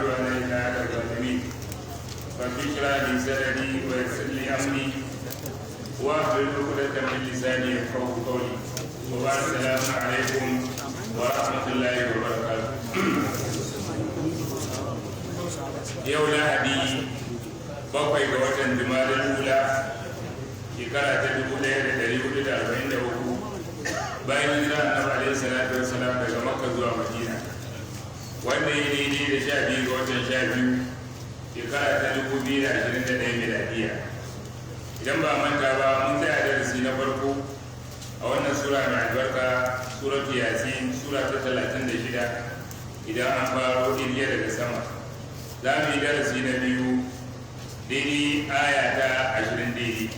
عدوان إلا على الظالمين رب اشرح لي صدري ويسر لي أمري واحلل عقدة من لساني يفقهوا قولي وبعد السلام عليكم ورحمة الله وبركاته. yau lahadi 7 ga watan Jumadal Ula shekara ta 1443 bayan hijira Annabi alaihi salatu wassalam daga Makka zuwa Madina, wanda ya daidai da 12 ga watan 12 shekara ta 2021 miladiya. Idan ba manta ba, mun tsaya darasi na farko a wannan sura mai albarka, suratu Yasin, sura ta 36 idan an faro irge daga sama. Za mu yi darasi na biyu daidai aya ta 20 daidai.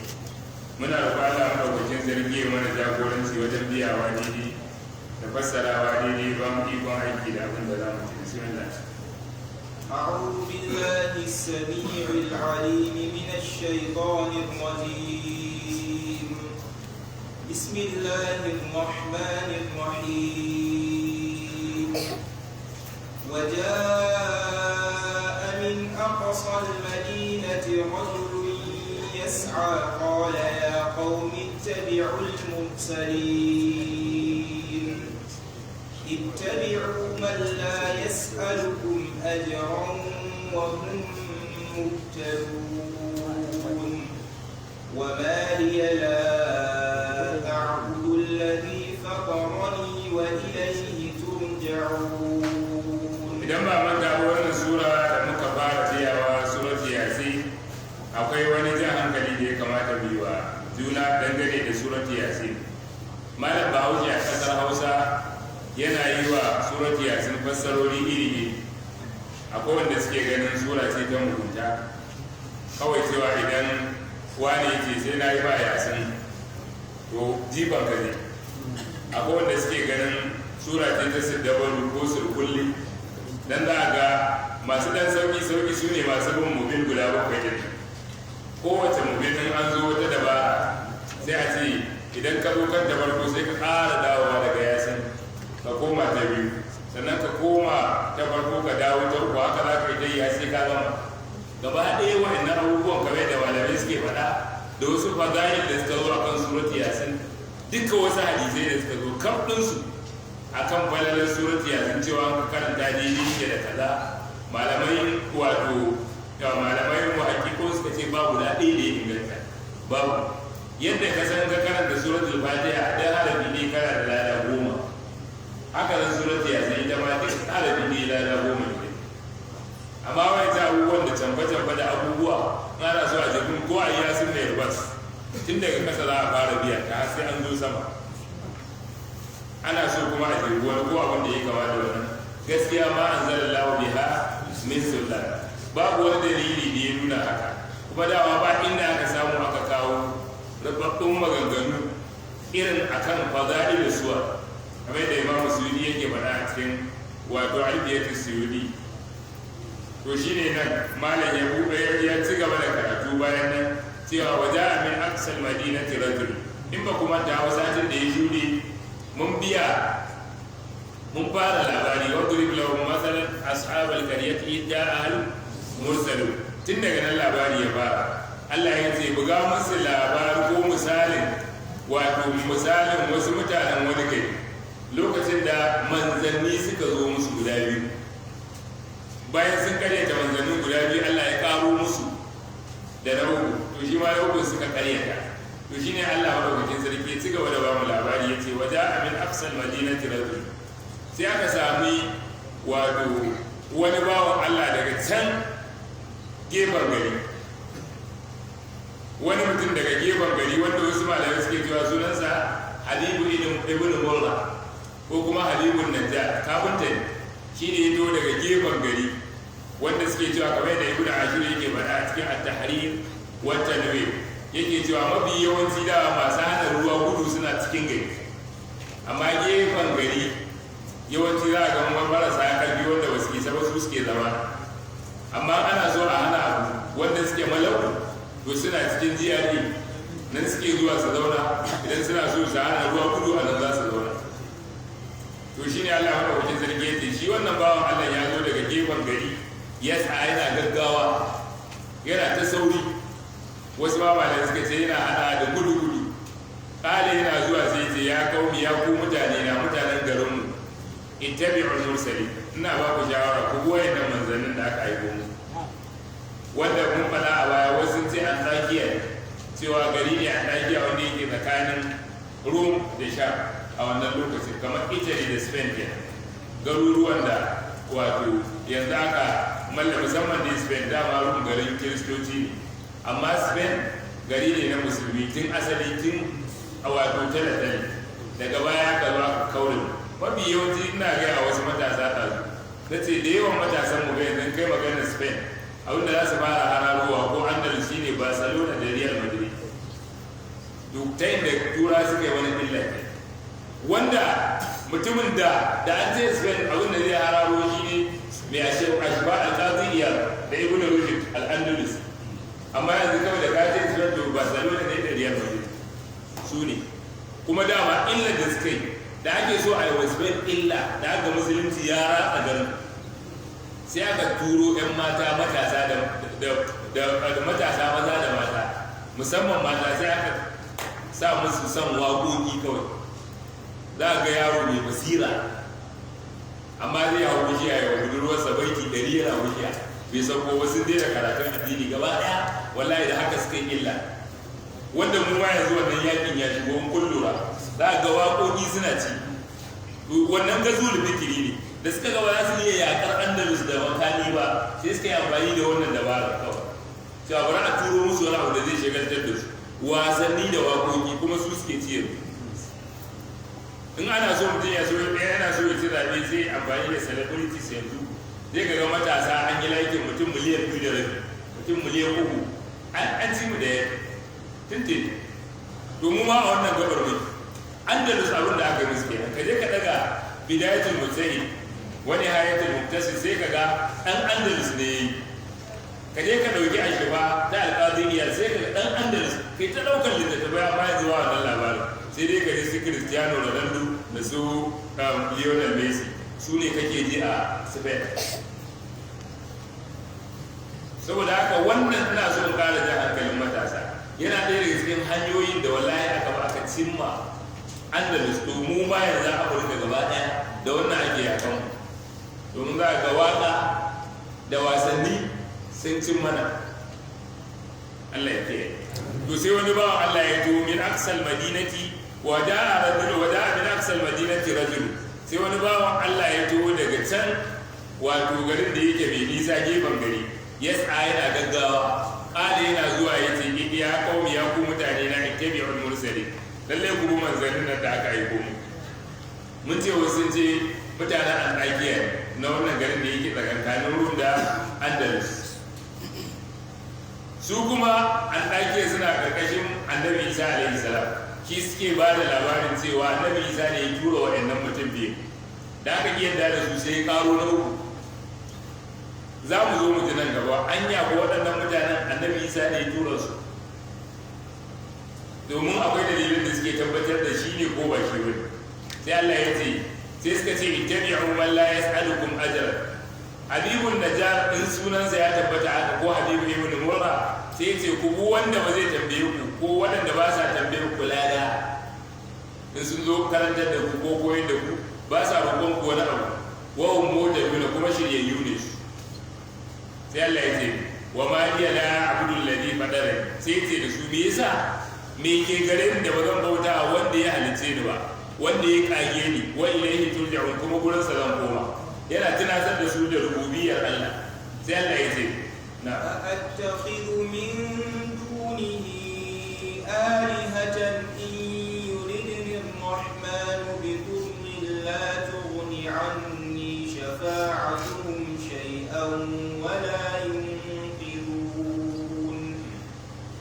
Muna roƙon Allah madaukakin sarki ya mana jagoranci wajen biyawa daidai da fassarawa daidai, ba mu ikon aiki da abin da za mu ci. Bismillah. أعوذ بالله السميع العليم من الشيطان الرجيم. بسم الله الرحمن الرحيم. وجاء من أقصى المدينة رجل يسعى قال يا قوم اتبعوا المرسلين اتبعوا من لا يسألكم أجرا وهم مهتدون وما لي لا أعبد الذي فطرني وإليه ترجعون. Idan ba manta ba, wannan sura da muka fara tiyawa suratu Yasin, akwai wani jan hankali da ya kamata mu yi wa juna dangane da suratu Yasin. Malam Bahaushe a kasar Hausa yana yi wa suratu Yasin fassarori iri-iri. Akwai wanda suke ganin sura ce ta mugunta, kawai cewa idan wani ce sai na yi ba Yasin to jifan ka ne. Akwai wanda suke ganin sura ce ta siddabaru ko surkulli, dan za a ga masu dan sauki su ne masu bin mubin guda 7 din. Kowace mubin din an zo wata dabara sai a ce idan ka zo kan ta farko sai ka ƙara dawowa daga Yasin ka koma ta biyu, sannan ka koma ta farko ka dawo ta uku, haka za ka yi ta yi sai ka gama. Gaba ɗaya waɗannan abubuwan kamar da malamai suke faɗa da wasu fadail da suka zo a kan surati Yasin, duka wasu hadisai da suka zo kaf ɗinsu a kan falalar surati Yasin cewa ka karanta daidai ke da kaza. Malamai muhakkikun suka ce babu da ɗaya da ya inganta, babu. Yadda ka san ka karanta suratul Fatiha da harafi ne kana da lada 10, haka nan surati Yasin ita ma duk harafi ne lada 10 ne. Amma wai ta abubuwan da canfa da abubuwa ana so a jikin ko a Yasin da Yarbas tun daga kasa za a fara biya ta har sai an zo sama. Ana so kuma a jirgi wani ko abin da ya kama da wannan. Gaskiya ma an zara lawa biha min sultan, babu wani dalili da ya nuna haka. Kuma dama ba inda aka samu aka kawo rababbun maganganu irin akan fadail da suwa, kamar da Imam Suyuti yake faɗa a cikin wato Albiyatu Suyuti. To shine nan malam ya buɗe ya ci gaba da karatu bayan nan cewa waja'a min aqsal madinati rajul. In ba kuma ta satin da ya shuɗe mun fara labari wa durib lahum masalan ashabal qaryati idda al mursalun. Tun daga nan labari ya fara. Allah ya ce buga musu labari ko misalin wasu mutanen wani gari lokacin da manzanni suka zo musu guda biyu. Bayan sun karyata manzannin guda biyu, Allah ya karo musu da na uku, to shi ma na uku suka karyata. To shine Allah madaukakin sarki ya ci gaba da bamu labari, ya ce waja'a min aqsal madinati rajul. Sai aka sami wato wani bawan Allah daga can gefen gari, wani mutum daga gefen gari wanda wasu malamai suke cewa sunansa Habibu ibn Murra ko kuma Habibun Najjar, kafinta ne. Shi ne ya zo daga gefen gari wanda suke cewa kamar da Ibn Ashur yake faɗa a cikin at-Tahrir wa Tanwir, yake cewa mafi yawanci da masu hana ruwa gudu suna cikin gari, amma gefen gari yawanci za a ga marasa karfi wanda ba su isa ba su suke zama. Amma ana so a hana abu wanda suke malau to suna cikin GRA nan suke zuwa su zauna, idan suna so su hana ruwa gudu a nan za su zauna. To shi ne Allah madaukakin sarki ya ce shi wannan bawan Allah ya zo daga gefen gari yasa yana gaggawa yana ta sauri, wasu mamalai suka ce yana hada da gudu kale yana zuwa sai ce ya kaumi ya ku mutane na mutanen garinmu ittabi'ul mursalin, ina ba ku shawara ku bi wayannan manzannin da aka aiko mu, wanda mun faɗa a baya wasu ce Antakiya, cewa gari ne Antakiya wanda yake tsakanin Rum da Sham a wannan lokacin, kamar Italy da Spain ke garuruwan da wato yanzu aka mallaka, musamman da Spain dama Rum garin Kiristoci ne, amma Spain gari ne na musulmi tun asali, tun a wato talatali, daga baya aka zo aka kaurin. Mafi yawanci ina gaya wasu matasa ɗazu na ce da yawan matasan mu ga yanzu kai maganar Spain abinda za su fara hararowa ko Andalus shine Barcelona da Real Madrid, duk ta inda tura suka yi wani illa ne, wanda mutumin da an ce Spain abinda zai hararo shi ne mai ashba al-qadiyya da Ibn Rushd al-Andalus, amma yanzu kawai da ka ce Spain da Barcelona ne da Real Madrid su ne, kuma dama illa da suka yi da ake so a yi wa Spain illa da aka musulunci ya ratsa garin, sai aka turo 'yan mata matasa da matasa maza da mata, musamman mata sai aka sa musu son waƙoƙi kawai. Za a ga yaro mai basira amma zai hau bishiya ya wa budurwarsa baiti 100 yana bishiya bai sauko wasu daina karatun addini gaba ɗaya, wallahi da haka suka yi illa, wanda mu ma yanzu wannan yakin ya shigo in kun lura za a ga waƙoƙi suna ci, wannan gazul fikiri ne da suka ga ba za su iya yakar Andalus da makani ba, sai suka yi amfani da wannan dabara kawai, cewa bari a turo musu wani abu da zai shagaltar da su, wasanni da waƙoƙi kuma su suke ciyar. In ana so mutum ya so yana so ya ci zaɓe sai amfani da celebrities yanzu, zai ga matasa an yi laikin mutum miliyan 2.5, mutum miliyan 3, an ci mu da ya tintin. Domin ma a wannan gabar mai Andalus abin da aka yi musu kenan, ka je ka daga bidayatul mujtahid wani hayatul muktasir sai ka ga ɗan Andalus ne yayi, ka je ka ɗauki ashifa ta alƙadiyya sai ka ga ɗan Andalus kai ta ɗaukar littattafai amma yanzu ba wannan labarin, sai dai ka ji su Cristiano Ronaldo da su Lionel Messi su ne kake ji a Spain. Saboda haka wannan ina so in ƙara jan hankalin matasa, yana ɗaya daga cikin hanyoyin da wallahi aka cimma Andalus, domin ma yanzu Afirka gaba ɗaya da wannan ake yakan, domin za ga waka da wasanni sun cin mana. Allah ya kiyaye. To sai wani bawan Allah ya zo min aksal madinati wa da'a min aksal madinati rajul, sai wani bawan Allah ya zo daga can wato garin da yake mai nisa gefen gari, yas'a yana gaggawa, ƙala yana zuwa ya ce ya qaumi ya ku mutane na ittabi'ul mursalin, lalle ku bi manzannin nan da aka aiko mu. Mun ce wasu sun ce mutanen Antakiya na wannan garin da yake tsakankanin Rum da Andalus, su kuma Antakiya suna karkashin Annabi Isa alaihi salam, shi suke ba da labarin cewa Annabi Isa ne ya tura waɗannan mutum biyu, da aka yadda da su sai karo na uku. Za mu zo mu ji nan gaba anya ko waɗannan mutanen Annabi Isa ne ya tura su, domin akwai dalilin da suke tabbatar da shi ne ko ba shi bane. Sai Allah ya ce, sai suka ce ittabi'u man la yas'alukum ajran. Habibun Najjar in sunansa ya tabbata haka, ko Habibu ibn Murra, sai ya ce ku bu wanda ba zai tambaye ku, ko waɗanda ba sa tambaye ku lada in sun zo karantar da ku ko koyar da ku, ba sa roƙon ku wani abu, wa hum mutabuna kuma shiryayyu ne su. Sai Allah ya ce wa ma hiya la a'budu alladhi fatarani, sai ce da su me yasa me ke gare da ba zan bauta wanda ya halice ni ba, wanda ya kage ni, wa ilaihi turja'un, kuma gurin sa zan koma. Yana tunatar da su da rububiyar Allah. Sai Allah ya ce na attakhidhu min dunihi alihatan in yuridni ar-rahmanu bi dhurrin la tughni anni shafa'atuhum shay'an wa la yunqidhun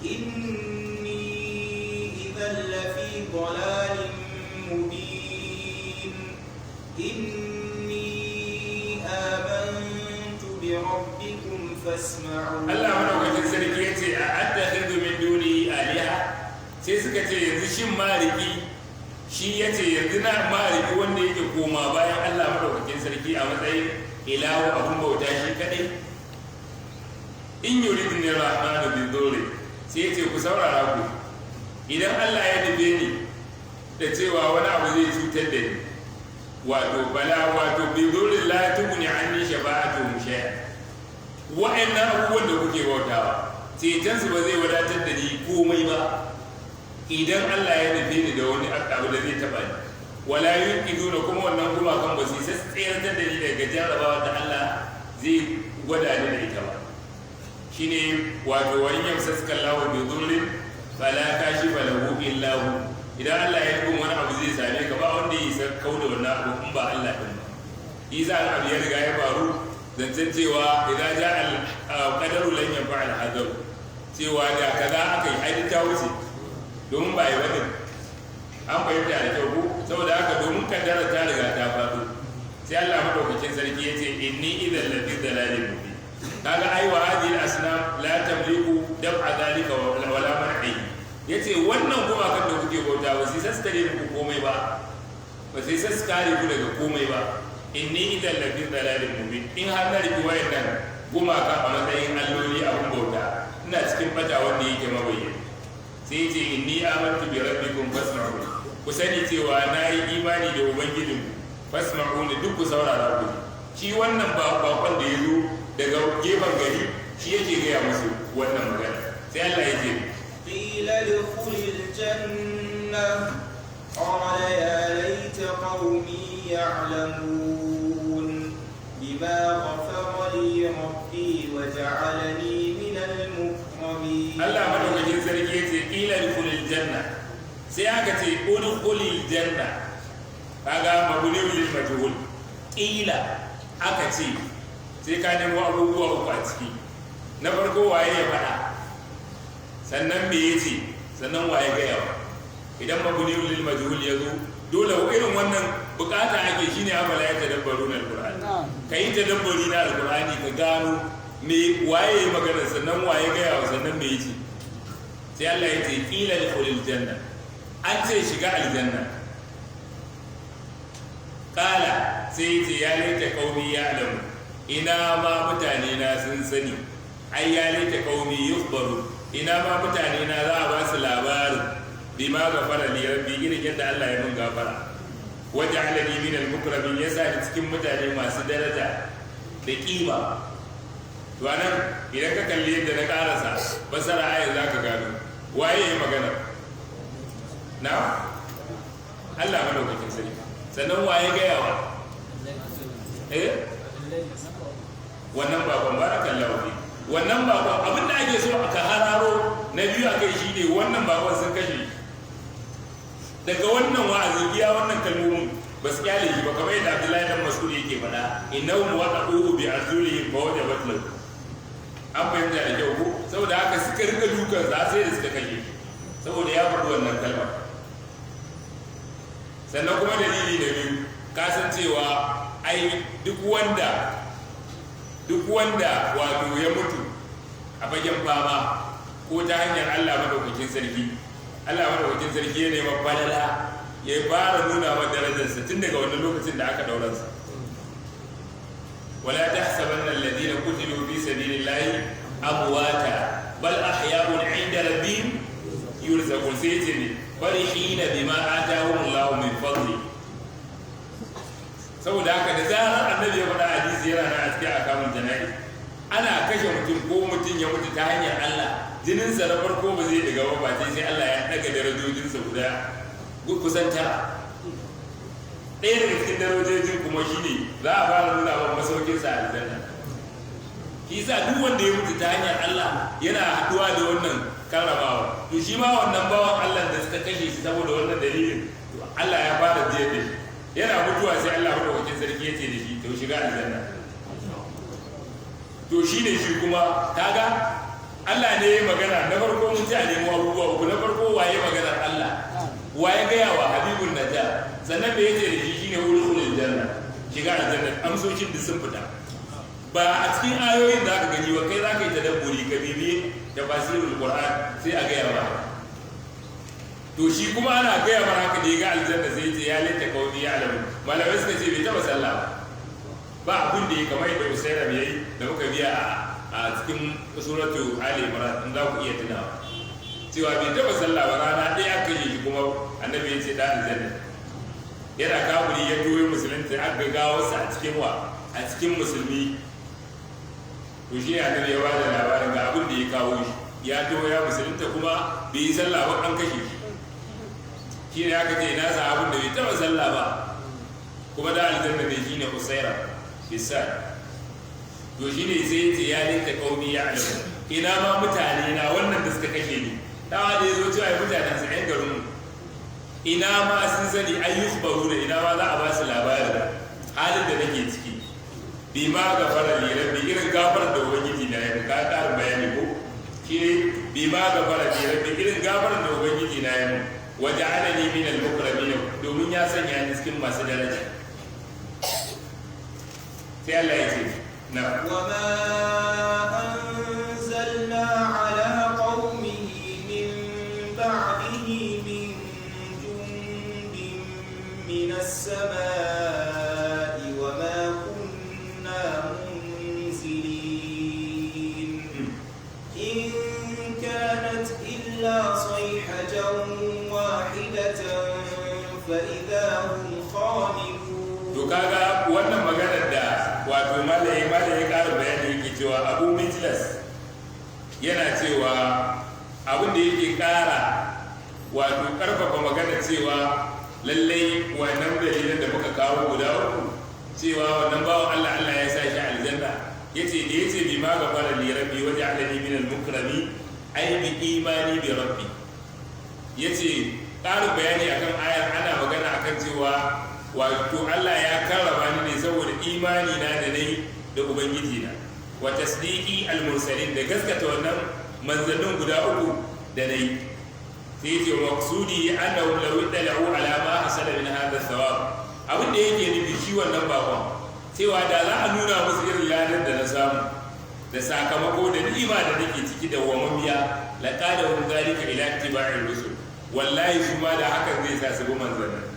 inni idhan lafi dhalalin mubin rabbikum fasma'u. Allah madaukakin sarki ya ce a attakhidhu min duni aliha, sai suka ce yanzu shin mariki, shi ya ce yanzu na mariki wanda yake koma bayan Allah madaukakin sarki a matsayin ilahu abun bauta shi kadai. sai ya ce ku saurara ku idan Allah ya nufe ni da cewa wani abu zai cutar da ni wato bi dhurin la tughni anni shafa'atuhum shay'a wa'annan abubuwan da kuke bautawa cetonsu ba zai wadatar da ni komai ba idan Allah ya nufe ni da wani abu da zai taba ni wala yunqiduna kuma wannan gumakan ba su sai tsayar da ni daga jarrabawa da Allah zai gwada ni da ita ba shine wato wani yamsaska Allahu bi dhurrin fala kashifa lahu illa hu idan Allah ya yi wani abu zai same ka ba wanda ya san kauda wannan abu in ba Allah din ba isa abu ya riga ya faru zancen cewa idan ja al-qadaru lan yanfa al-hadar cewa da kaza aka yi ai ta wuce domin ba yi bane an fahimta da kyau ko saboda haka domin kaddara ta riga ta faɗo sai Allah madaukakin sarki yace inni idan lafi dalalin mubin kaga ai wa hadhihi al-asnam la tamliku dab'a dhalika wala mar'i yace wannan gumakan da kuke bauta ba sai saskare muku komai ba sai saskare ku daga komai ba inni idan lafi dalalin mubin in har na riki wayannan gumaka a matsayin alloli abun bauta ina cikin bata wanda yake mabayyana sai yace inni amantu bi rabbikum fasma'un ku sani cewa na yi imani da ubangijin fasma'un duk ku saurara ku shi wannan bakon da ya zo daga gefen gari shi yake gaya musu wannan magana sai Allah ya ce qila dukhulil janna qala ya laita qaumi ya'lamun bima ghafara li rabbi wa ja'alani min al-mukramin Allah madaukakin sarki yace qila dukhulil janna sai aka ce udkhulil janna kaga mabniun lil majhul qila aka ce sai ka nemo abubuwa uku a ciki na farko waye ya faɗa sannan me yace sannan waye ga yawa idan mabniun lil majhul ya zo dole irin wannan bukata ake shine afala ya tadabbaru na alqur'ani kai tadabburi na alqur'ani ka gano me waye magana sannan waye ga yawa sannan me yace sai Allah ya ce qila dukhulil janna an ce shiga aljanna kala sai ce ya laita qaumi ya'lamu ina ma mutane na sun sani ai ya laita qaumi yukhbaru ina ma mutane na za a ba su labarin bima ghafara li rabbi irin yadda Allah ya mun gafara waja'alani min al-mukramin yasa ni cikin mutane masu daraja da kima to anan idan ka kalli yadda na karasa basara ayar zaka gano waye ya magana na Allah madaukakin sarki sannan waye gaya wa wannan bakon barakallahu fi wannan bakon abinda ake so aka hararo na biyu akai shine wannan bakon sun kashe daga wannan wa'azi iya wannan kalmomin ba su kyale shi ba kamar yadda Abdullahi dan Mas'ud yake faɗa innahum waqa'u bi arzulihim fa wajabat lahu an fahimta da kyau ko saboda haka suka rika dukan sa sai da suka kashe saboda ya faɗi wannan kalmar sannan kuma dalili na biyu kasancewa ai duk wanda wato ya mutu a fagen fama ko ta hanyar Allah madaukakin sarki ya nema falala ya fara nuna wa darajarsa tun daga wannan lokacin da aka dauransa wala tahsabanna alladhina qutilu fi sabilillahi amwata bal ahya'un 'inda rabbihim yurzaqun sai ce ne farihina bima atahum Allah min fadli saboda haka da zarar annabi ya faɗa hadisi yana nan a cikin akamun jana'i ana kashe mutum ko mutum ya mutu ta hanyar Allah jininsa na farko ba zai daga ba sai Allah ya daga darajojinsa guda kusan tara ɗaya daga cikin darajojin kuma shine za a fara nuna wa masaukinsa a aljanna shi yasa duk wanda ya mutu ta hanyar Allah yana haɗuwa da wannan karramawa to shi ma wannan bawan Allah da suka kashe shi saboda wannan dalilin Allah ya fara jiya da shi yana mutuwa sai Allah madaukakin sarki yace da shi to shiga aljanna to shine shi kuma kaga Allah ne ya magana na farko mun ji a nemo abubuwa uku na farko waye maganar Allah waye gaya wa habibun najja sannan me yace da shi shine ulul janna shiga aljanna amsoshin da sun fita ba a cikin ayoyin da aka gani wa kai zaka yi tadabburi ka bibiye tafsirul qur'an sai a gaya ba to shi kuma ana gaya mana haka da ya ga aljanna sai ce ya lita kauni ya alamu malamai suka ce bai taba sallah ba abin da ya kamar yadda Usairam yayi da muka biya a cikin suratu Ali Imran in za ku iya tunawa cewa bai taba sallah ba rana ɗaya aka yi shi kuma annabi ya ce da aljanna yana kafiri ya toye musulunta aka gawarsa a cikin a cikin musulmi to shi ne annabi ya bada labarin ga abin da ya kawo shi ya toye ya musulunta kuma bai yi sallah ba an kashe shi ne aka ce ina sa abin da bai taba sallah ba kuma da aljanna ne shine usaira bisa to shi ne sai ya ce ya linta qaumi ya alamu ina ma mutane na wannan da suka kashe ni dawa da ya zo cewa mutanen sa yan garin ina ma sun sani ayyus baruna ina ma za a ba su labarin halin da nake ciki bi ma gafara li rabbi irin gafar da ubangiji na yi ka ƙarin bayani ko shi bi ma gafara li rabbi irin gafar da ubangiji na yi waja'alani min al-mukramin domin ya sanya ni cikin masu daraja sai Allah ya ce na wa ma anzalna ala qaumihi min ba'dihi min jundin min as-samaa'i wa ma kunna munzilin in kanat illa sayhatan فإذا هم خامدون to kaga wannan maganar da wato malai ƙara bayani yake cewa Abu Mijlas yana cewa abin da yake ƙara wato ƙarfafa maganar cewa lallai wannan dalilan da muka kawo guda uku cewa wannan bawan Allah ya sa shi aljanna yace da yace bi ma gafara li rabbi waja'alani min al-mukrami ay bi imani bi rabbi yace ƙarin bayani akan ayar ana magana akan cewa wato Allah ya karrama ni ne saboda imani na da nayi da ubangiji na wa tasdiqi al-mursalin da gaskata wannan manzannin guda uku da nayi sai ce maqsudi annahu law idla'u ala ma hasala min hadha thawab abin da yake nufi shi wannan bakon cewa da za a nuna musu irin ladan da na samu da sakamako da ni'ima da nake ciki da wamamiya laqadahum zalika ila ittiba'ir rusul wallahi su ma da hakan zai sa su bi manzannin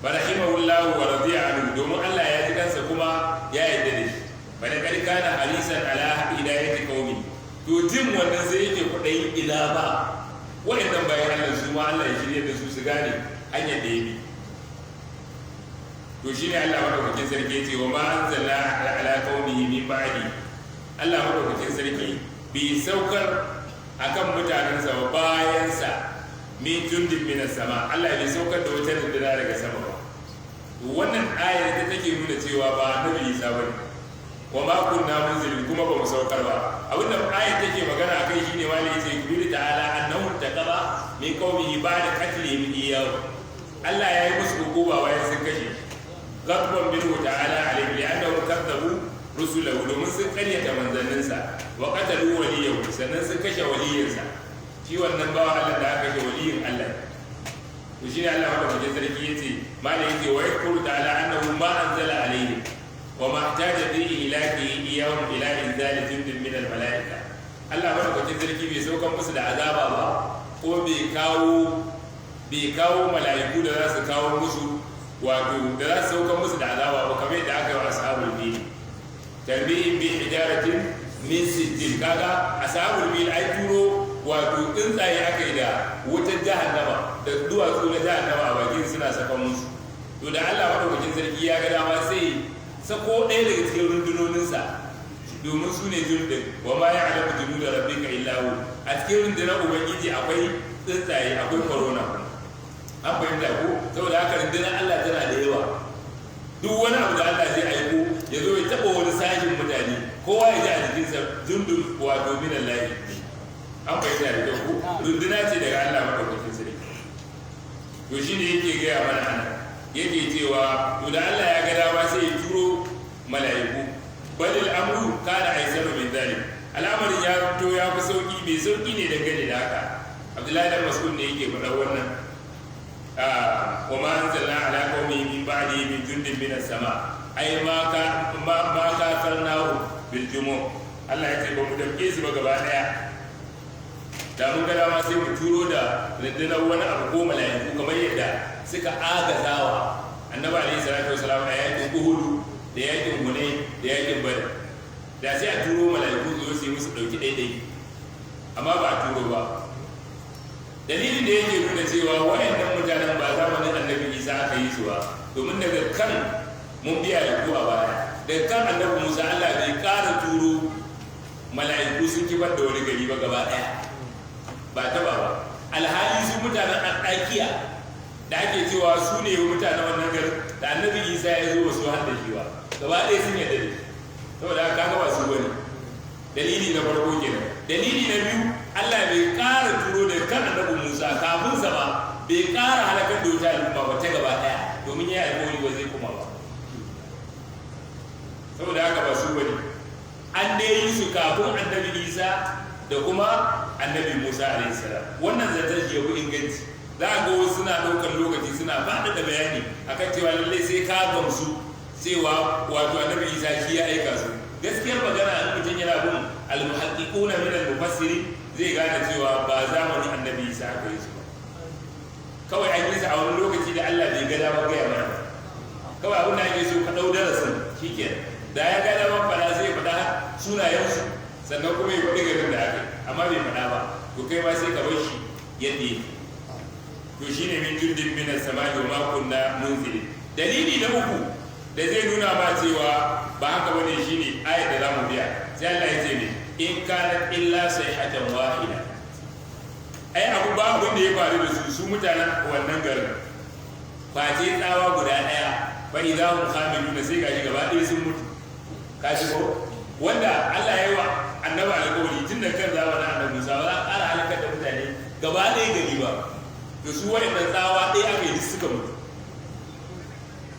barahimahullahu wa radiya anhu domin Allah ya ji kansa kuma ya yarda da shi bada karka da halisan ala hidayati qaumi to jin wannan sai yake kudai ila ba wa'annan bayan Allah su ma Allah ya shirye da su gane hanyar da ya bi to shine Allah madaukakin sarki yace wa ma anzalna ala qaumihi min ba'di Allah madaukakin sarki bi saukar akan mutanensa ba bayansa min jundin minas sama Allah bai saukar da wata rundunar daga sama ba wannan ayar ta take nuna cewa ba annabi Isa bane wa ma kunna munzilin kuma ba mu saukar ba abinda ayar take magana akai shine wani yace kubiri ta'ala annahu taqaba min qaumihi ba'da qatlihim iyyahu Allah ya yi musu hukuma bayan sun kashe ghadban minhu ta'ala alayhi li'annahu kadzabu rusulahu domin sun karyata manzanninsa wa qatalu waliyahu sannan sun kashe waliyinsa shi wannan bawa Allah da aka kashe waliyin Allah to shi ne Allah wanda kuje sarki yace malai yace wa yakuru ta'ala annahu ma anzala alayhi wa ma ihtaja bi ilahi iyahum ila inzal jundin min al malaika Allah wanda kuje sarki bai saukan musu da azaba ba ko bai kawo malaiku da za su kawo musu wato da za su saukan musu da azaba ba kamar yadda aka yi wa ashabul fil tarbiyin bi hijaratin min sijil kaga ashabul bil ay turo wato tsuntsaye aka yi da wutar jahannama da duwatsu na jahannama a bakin suna saka musu to da Allah madaukakin sarki ya ga dama sai sako ɗaya daga cikin rundunoninsa domin su ne jundin wa ma ya'lamu junuda rabbika illa hu a cikin rundunar ubangiji akwai tsuntsaye akwai corona an fahimta ko saboda haka rundunar Allah tana da yawa duk wani abu da Allah zai aiko ya zo ya taɓa wani sashin mutane kowa ya ji a jikinsa jundun wato minan lahi an fahimta da kyau ko runduna ce daga Allah madaukakin sarki to shi ne yake gaya mana ana yake cewa to da Allah ya ga dama sai ya turo mala'iku balil amru kana aisaru min zalim al'amarin ya fito ya fi sauki mai sauki ne dangane da haka Abdullahi dan Mas'ud ne yake faɗa wannan wa ma anzalna ala qaumihi min ba'di min jundin min as-sama ai ma ka sarnahu bil jumu Allah ya ce ba mu dauke su ba gaba daya da mun ga dama sai mu turo da rundunar wani abu ko mala'iku kamar yadda suka agazawa annabi alaihi salatu wasalam a yakin Uhud da yakin Hunayn da yakin Badr da sai a turo mala'iku su yi musu dauki daidai amma ba a turo ba. Dalilin da yake nuna cewa wayannan mutanen ba zamanin annabi Isa aka yi su ba, domin daga kan mun biya da ku a baya, daga kan annabi Musa Allah bai ƙara turo mala'iku sun kifar da wani gari ba gaba ɗaya, ba taɓa ba. Alhali su mutanen Antakiya da ake cewa su ne mutanen wannan garin da annabi Isa ya zo su har da shi ba, gaba ɗaya sun yarda da shi, saboda haka ga ba su bane. Dalili na farko kenan. Dalili na biyu, Allah bai ƙara turo da kan annabi Musa kafin sa ba, bai ƙara halakar da wuta al'umma ba ta gaba ɗaya, domin ya yi alƙawari ba zai kuma ba. Saboda haka ba su bane. An dai yi su kafin annabi Isa da kuma annabi Musa alaihi salam. Wannan zaton shi yafi inganci. Za a ga wasu suna ɗaukar lokaci suna faɗaɗa bayani akan cewa lallai sai ka gamsu cewa wato annabi Isa shi ya aika su. Gaskiyar magana an mutum yana bin al-muhaqqiquna min al-mufassirin zai gane cewa ba zamanin annabi Isa aka yi su ba. Kawai an yi su a wani lokaci da Allah bai ga dama gaya mana. Kawai abin da ake so ka ɗau darasin shikenan. Da ya ga dama faɗa zai faɗa sunayensu sannan kuma ya faɗi garin da aka yi, amma bai faɗa ba. To kai ma sai ka bar shi yadda yake. To shine min jundin min as-sama'i wa ma kunna munzilin. Dalili na uku da zai nuna ma cewa ba haka bane shine ayat da zamu biya. Sai Allah ya ce ne in kanat illa sayhatan wahida. Ai abu ba abin da ya faru da su mutanen wannan garin. Face tsawa guda daya fa idahum khamiluna sai gashi gaba ɗaya sun mutu. Kashi ko wanda Allah ya yi wa annabi alƙawari tun da kan zamanin annabi Musa ba za a ƙara halakar da mutane gaba ɗaya gari ba. Da su waɗannan tsawa ɗaya aka yi suka mutu.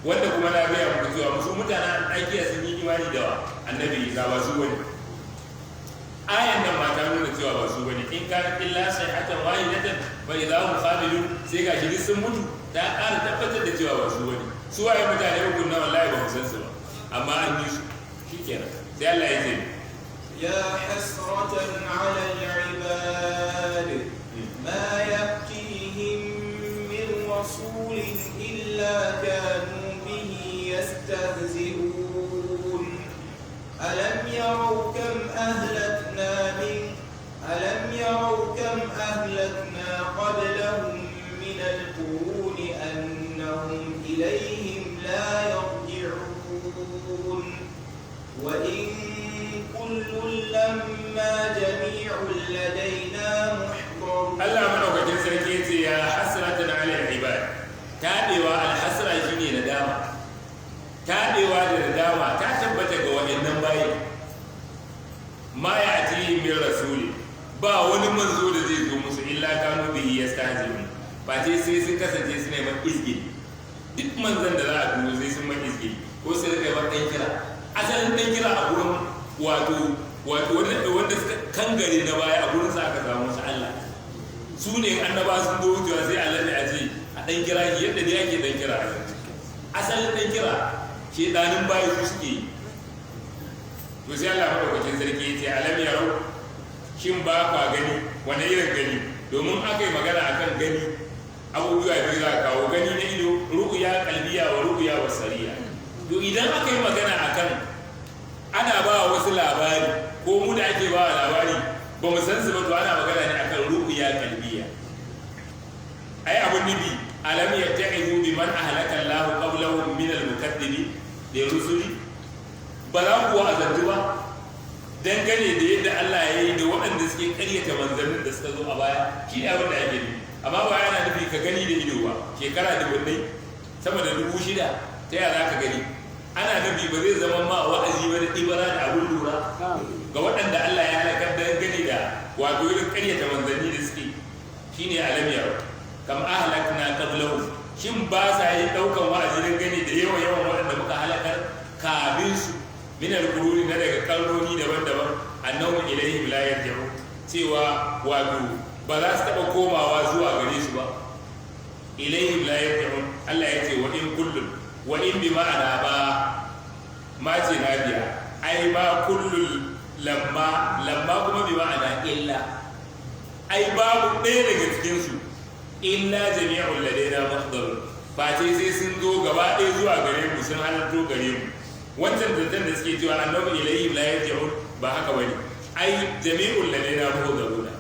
Wanda kuma na gaya muku cewa musu mutanen Antakiya sun yi imani da annabi Isa ba su wani. Ayan nan ma ta nuna cewa ba su wani. In kana illa sayhatan wahidatan fa idahum khamilun sai gashi duk sun mutu, ta ƙara tabbatar da cewa ba su wani. Su waye mutane hukun na wallahi ba mu san su ba, amma an yi su shikenan. Sai Allah ya ce يا حسرة على العباد ما يأتيهم من رسول إلا كانوا به يستهزئون ألم يروا كم أهلكنا قبلهم من القرون أنهم إليهم لا يرجعون وإن كل لما جميع لدينا محضرون. Allah madaukakin sarki yace ya hasratan ala al-ibad. Tadewa al-hasra shine nadama. Tadewa da nadama ta tabbata ga wayannan bayi. Ma ya'ti min rasuli. Ba wani manzo da zai zo musu illa kanu bihi yastahzi'un. Ba ce sai sun kasance su ne mai izgili. Duk manzon da za a turo sai sun mai izgili ko sai da kai ba dan kira. Asalin dan kira a gurin wato wanda suka kangare na baya a gurin sa aka samu su Allah. Su ne annaba sun zo wucewa sai Allah ne a ce a dan kira shi yadda dai ake dan kira a yanzu. Asalin dan kira shedanin bayi su suke yi. To sai Allah madaukakin sarki ya ce alam yarau, shin ba kwa gani wani irin gani? Domin aka yi magana akan gani abubuwa biyu za a kawo, gani na ido, ru'ya qalbiya wa ru'ya basariya. To idan aka yi magana akan ana ba wasu labari ko mu da ake ba labari ba mu san su ba, to ana magana ne akan ru'ya qalbiya. Ai abun nabi alam yatta'izu biman ahlaka Allahu qablahum min al-mukaththibin da rusuli. Ba za ku wa'azantu ba dangane da yadda Allah ya yi da waɗanda suke ƙaryata manzannin da suka zo a baya, shi ne abin da ake nufi. Amma ba yana nufi ka gani da ido ba, shekara dubunnai sama da 6,000 ta yaya za ka gani? Ana nufi ba zai zama ma wa'azi ba da ibara da abun lura ga waɗanda Allah ya halakar dangane da wato irin ƙaryata manzanni da suke, shi ne alamiyar kam ahlakna qablahum. Shin ba sa yi ɗaukan wa'azi dangane da yawan waɗanda muka halakar kafin su min al-quruni na daga karnoni daban-daban annahum ilayhi la yarji'un, cewa wato ba za su taɓa komawa zuwa gare su ba. Ilayhi la yarji'un, Allah ya ce wa in kullun, wa in bi ma'ana ba ma ce na biya, ai ba kullun lamma kuma bi ma'ana illa, ai babu ɗaya daga cikinsu illa jami'ul ladaina muhdarun, ba ce sai sun zo gaba ɗaya zuwa gare mu, sun halarto gare mu. Wancan zancen da suke cewa annabi ilayhi la yarji'un ba haka bane, ai jami'ul ladaina muhdaruna,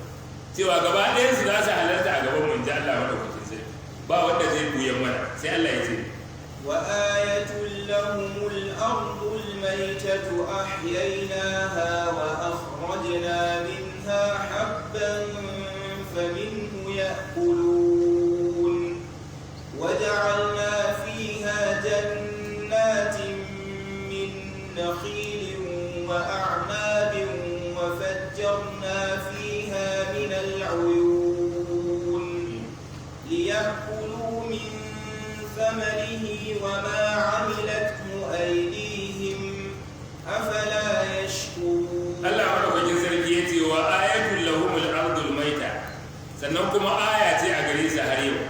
cewa gaba ɗayan su za su halarta a gaban mun ji Allah madaukakin sarki ba wanda zai buyan mana sai Allah ya ce وآية لهم الأرض الميتة أحييناها وأخرجنا منها حبا فمنه يأكلون وجعلنا فيها جنات من نخيل وأعناب وفجرنا فيها من العيون ليأكلوا من ثمره وما عملته أيديهم أفلا يشكرون Allah madaukakin sarki ya ce wa ayatul lahumul ardul maita sannan kuma aya ce a gare su har yau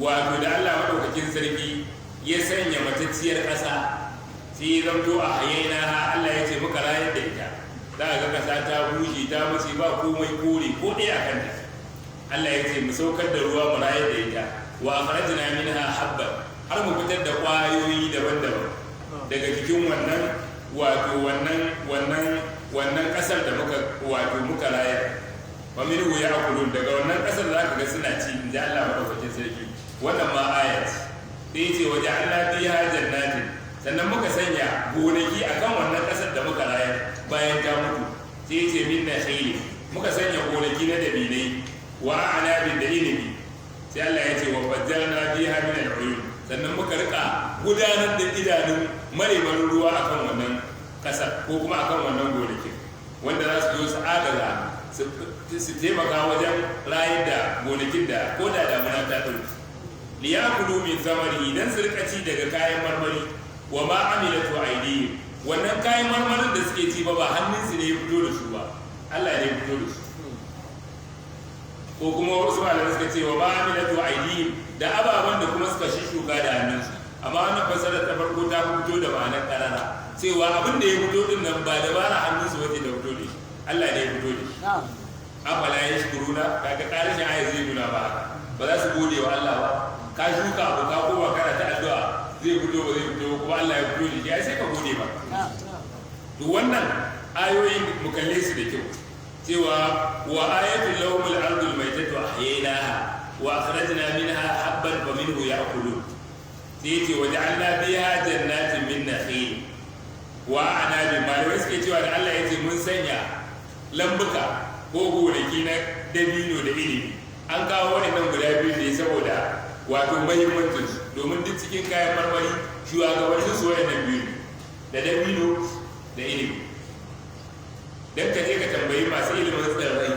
wato da Allah madaukakin sarki ya sanya matacciyar ƙasa sai ya zamto a hayaina Allah ya ce muka rayar da ita za ga ƙasa ta bushe ta mace ba komai kore ko ɗaya a kanta Allah ya ce mu saukar da ruwa mu rayar da ita wa akhrajna minha habban har mu fitar da ƙwayoyi daban-daban daga cikin wannan wato wannan ƙasar da muka rayar wa minhu ya'kulun daga wannan ƙasar za ka ga suna ci inda Allah madaukakin sarki wannan ma ayat sai ce waje Allah biha jannatin sannan muka sanya gonaki akan wannan ƙasar da muka rayar bayan ta mutu sai ce min nakhil muka sanya gonaki na dabinai wa anabin da inibi sai Allah ya ce wa fajjarna biha min al-uyun sannan muka rika gudanar da idanun mareman ruwa akan wannan kasar ko kuma akan wannan gonakin wanda za su zo su agaza su taimaka wajen rayar da gonakin da ko da damuna ta ɗauki liyakulu min samari idan su rika ci daga kayan marmari wa ma amilatu aydihim wannan kayan marmarin da suke ci ba hannunsu ne ya fito da su ba Allah ne ya fito da su ko kuma wasu malamai suka ce wa ma amilatu aydihim da ababen da kuma suka shuka da hannunsu amma wannan fasarar ta farko ta fito da ma'anar karara cewa abin da ya fito din nan ba dabara hannunsu wace da fito da shi Allah ne ya fito da shi afala yashkuruna kaga karshen ayat zai nuna ba ba za su gode wa Allah ba ka shuka abu ka koma kana ta addu'a zai fito ba zai fito kuma Allah ya fito da shi ai sai ka gode ba to wannan ayoyin mu kalle su da kyau cewa wa ayatul lahumul ardul maytatu ahyaynaha wa akhrajna minha habban fa minhu ya'kulun sai ce waja'alna biha jannatin min nakhil wa anabin malamai suke cewa da Allah ya ce mun sanya lambuka ko gonaki na dabino da ilimi an kawo waɗannan guda biyu ne saboda wato mahimmancin su domin duk cikin kayan marmari shugabannin su waɗannan biyu da dabino da ilimi dan ka je ka tambayi masu ilimin tsirrai